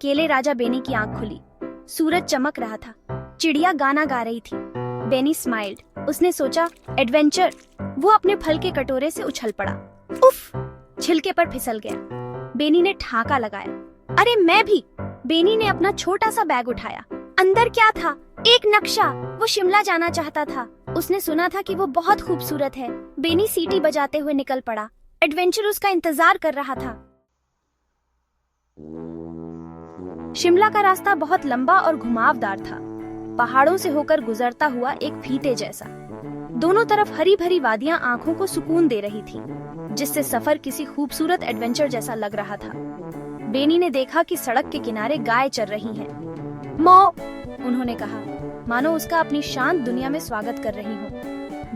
केले राजा बेनी की आंख खुली। सूरज चमक रहा था, चिड़िया गाना गा रही थी। बेनी स्माइल्ड। उसने सोचा एडवेंचर। वो अपने फल के कटोरे से उछल पड़ा। उफ! छिलके पर फिसल गया। बेनी ने ठाका लगाया। अरे मैं भी। बेनी ने अपना छोटा सा बैग उठाया। अंदर क्या था? एक नक्शा। वो शिमला जाना चाहता था। उसने सुना था कि वो बहुत खूबसूरत है। बेनी सीटी बजाते हुए निकल पड़ा। एडवेंचर उसका इंतजार कर रहा था। शिमला का रास्ता बहुत लंबा और घुमावदार था, पहाड़ों से होकर गुजरता हुआ एक फीते जैसा। दोनों तरफ हरी भरी वादियां आंखों को सुकून दे रही थी, जिससे सफर किसी खूबसूरत एडवेंचर जैसा लग रहा था। बेनी ने देखा कि सड़क के किनारे गाय चर रही हैं। मौ, उन्होंने कहा, मानो उसका अपनी शांत दुनिया में स्वागत कर रही हो।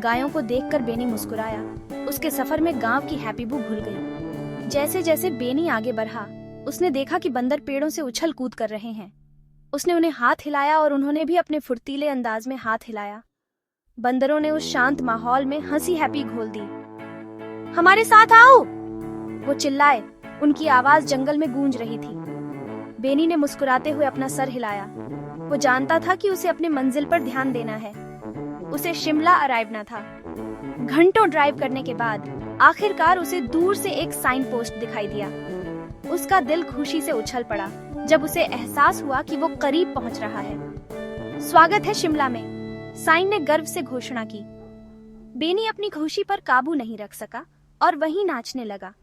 गायों को देखकर बेनी मुस्कुराया। उसके सफर में गांव की हैप्पी बू भूल गई। जैसे जैसे बेनी आगे बढ़ा, उसने देखा कि बंदर पेड़ों से उछल कूद कर रहे हैं। उसने उन्हें हाथ हिलाया और उन्होंने भी अपने फुर्तीले अंदाज में हाथ हिलाया। बंदरों ने उस शांत माहौल में हंसी हैप्पी घोल दी। हमारे साथ आओ, वो चिल्लाए। उनकी आवाज जंगल में गूंज रही थी। बेनी ने मुस्कुराते हुए अपना सर हिलाया। वो जानता था कि उसे अपने मंजिल पर ध्यान देना है। उसे शिमला अराइवना था। घंटों ड्राइव करने के बाद आखिरकार उसे दूर से एक साइन पोस्ट दिखाई दिया। उसका दिल खुशी से उछल पड़ा जब उसे एहसास हुआ कि वो करीब पहुंच रहा है। स्वागत है शिमला में, साइन ने गर्व से घोषणा की। बेनी अपनी खुशी पर काबू नहीं रख सका और वहीं नाचने लगा।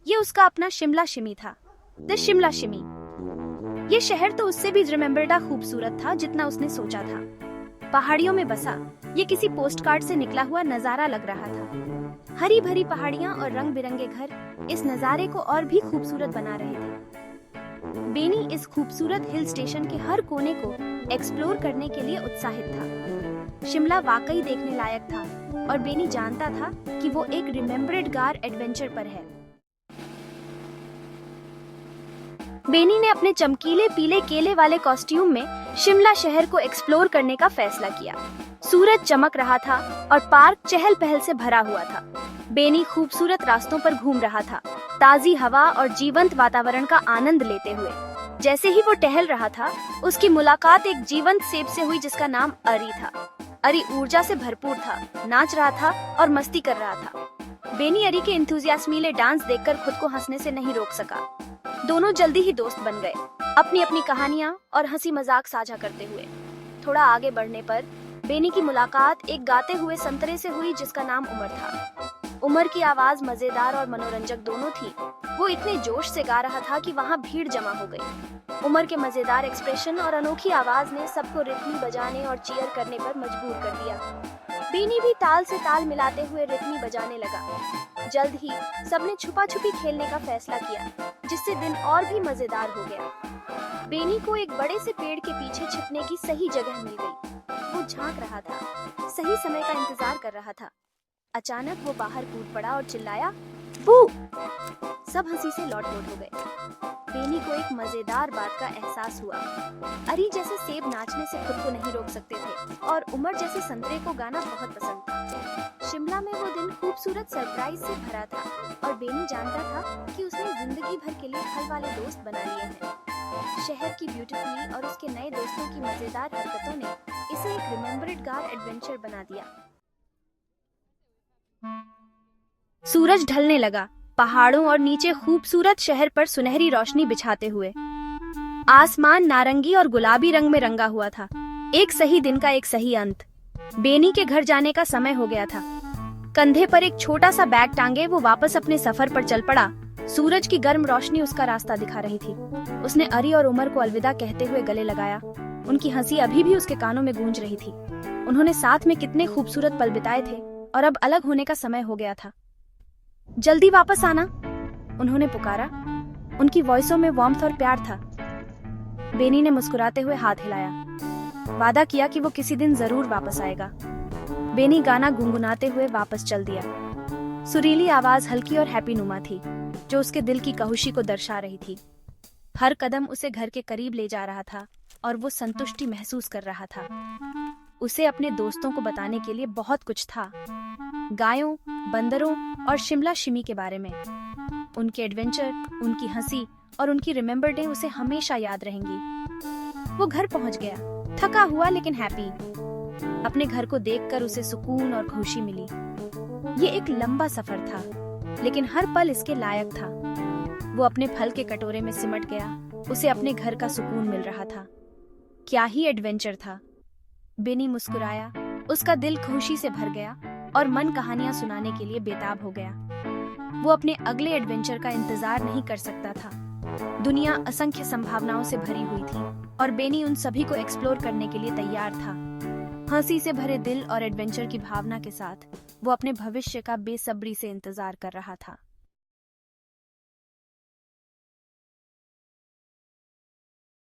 ये उसका अपना शिमला शिमी था, द शिमला शिमी। ये शहर तो उससे भी रिमेम्बर्डा खूबसूरत था जितना उसने सोचा था। पहाड़ियों में बसा ये किसी पोस्टकार्ड से निकला हुआ नजारा लग रहा था। हरी भरी पहाड़ियां और रंग बिरंगे घर इस नजारे को और भी खूबसूरत बना रहे थे। बेनी इस खूबसूरत हिल स्टेशन के हर कोने को एक्सप्लोर करने के लिए उत्साहित था। शिमला वाकई देखने लायक था और बेनी जानता था कि वो एक रिमेम्बर्ड गार एडवेंचर पर है। बेनी ने अपने चमकीले पीले केले वाले कॉस्ट्यूम में शिमला शहर को एक्सप्लोर करने का फैसला किया। सूरज चमक रहा था और पार्क चहल पहल से भरा हुआ था। बेनी खूबसूरत रास्तों पर घूम रहा था, ताजी हवा और जीवंत वातावरण का आनंद लेते हुए। जैसे ही वो टहल रहा था, उसकी मुलाकात एक जीवंत सेब से हुई जिसका नाम अरी था। अरी ऊर्जा से भरपूर था, नाच रहा था और मस्ती कर रहा था। बेनी अरी के इंथुजियास्मीले डांस देखकर खुद को हंसने से नहीं रोक सका। दोनों जल्दी ही दोस्त बन गए, अपनी अपनी कहानियां और हंसी मजाक साझा करते हुए। थोड़ा आगे बढ़ने पर बेनी की मुलाकात एक गाते हुए संतरे से हुई जिसका नाम उमर था। उमर की आवाज मजेदार और मनोरंजक दोनों थी। वो इतने जोश से गा रहा था कि वहाँ भीड़ जमा हो गई। उमर के मजेदार एक्सप्रेशन और अनोखी आवाज ने सबको रिथमी बजाने और चीयर करने पर मजबूर कर दिया। बेनी भी ताल से ताल मिलाते हुए रिथमी बजाने लगा। जल्द ही सबने छुपा छुपी खेलने का फैसला किया, जिससे दिन और भी मजेदार हो गया। बेनी को एक बड़े से पेड़ के पीछे छिपने की सही जगह मिल गई। वो झांक रहा था, सही समय का इंतजार कर रहा था। अचानक वो बाहर कूद पड़ा और चिल्लाया, बू! सब हंसी से लौट-पोट हो गए। बेनी को एक मजेदार बात का एहसास हुआ। अरी जैसे सेब नाचने से खुद को नहीं रोक सकते थे और उमर जैसे संतरे को गाना बहुत पसंद था। शिमला में वो दिन खूबसूरत सरप्राइज से भरा था और बेनी जानता था कि उसने जिंदगी भर के लिए फल वाले दोस्त बना लिए हैं। शहर की ब्यूटीफुली और उसके नए दोस्तों की मजेदार हरकतों ने इसे एक रिमेम्बर्ड गार एडवेंचर बना दिया। सूरज ढलने लगा, पहाड़ों और नीचे खूबसूरत शहर पर सुनहरी रोशनी बिछाते हुए। आसमान नारंगी और गुलाबी रंग में रंगा हुआ था। एक सही दिन का एक सही अंत। बेनी के घर जाने का समय हो गया था। कंधे पर एक छोटा सा बैग टांगे वो वापस अपने सफर पर चल पड़ा। सूरज की गर्म रोशनी उसका रास्ता दिखा रही थी। उसने अरी और उमर को अलविदा कहते हुए गले लगाया। उनकी हंसी अभी भी उसके कानों में गूंज रही थी। उन्होंने साथ में कितने खूबसूरत पल बिताए थे और अब अलग होने का समय हो गया था। जल्दी वापस आना, उन्होंने पुकारा। उनकी वॉइसों में वार्मथ और प्यार था। बेनी ने मुस्कुराते हुए हाथ हिलाया, वादा किया कि वो किसी दिन जरूर वापस आएगा। बेनी गाना गुनगुनाते हुए वापस चल दिया। सुरीली आवाज हल्की और हैप्पी नुमा थी, जो उसके दिल की कहुशी को दर्शा रही थी। हर कदम उसे घर के करीब ले जा रहा था और वो संतुष्टि महसूस कर रहा था। उसे अपने दोस्तों को बताने के लिए बहुत कुछ था, गायों, बंदरों और शिमला शिमी के बारे में। उनके एडवेंचर, उनकी हंसी और उनकी रिमेम्बर डे उसे हमेशा याद रहेंगी। वो घर पहुंच गया, थका हुआ लेकिन हैप्पी। अपने घर को देखकर उसे सुकून और खुशी मिली। ये एक लंबा सफर था, लेकिन हर पल इसके लायक था। वो अपने फल के कटोरे में सिमट गया। उसे अपने घर का सुकून मिल रहा था। क्या ही एडवेंचर था। बेनी मुस्कुराया, उसका दिल खुशी से भर गया और मन कहानियां सुनाने के लिए बेताब हो गया। वो अपने अगले एडवेंचर का इंतजार नहीं कर सकता था। दुनिया असंख्य संभावनाओं से भरी हुई थी और बेनी उन सभी को एक्सप्लोर करने के लिए तैयार था। हंसी से भरे दिल और एडवेंचर की भावना के साथ वो अपने भविष्य का बेसब्री से इंतजार कर रहा था।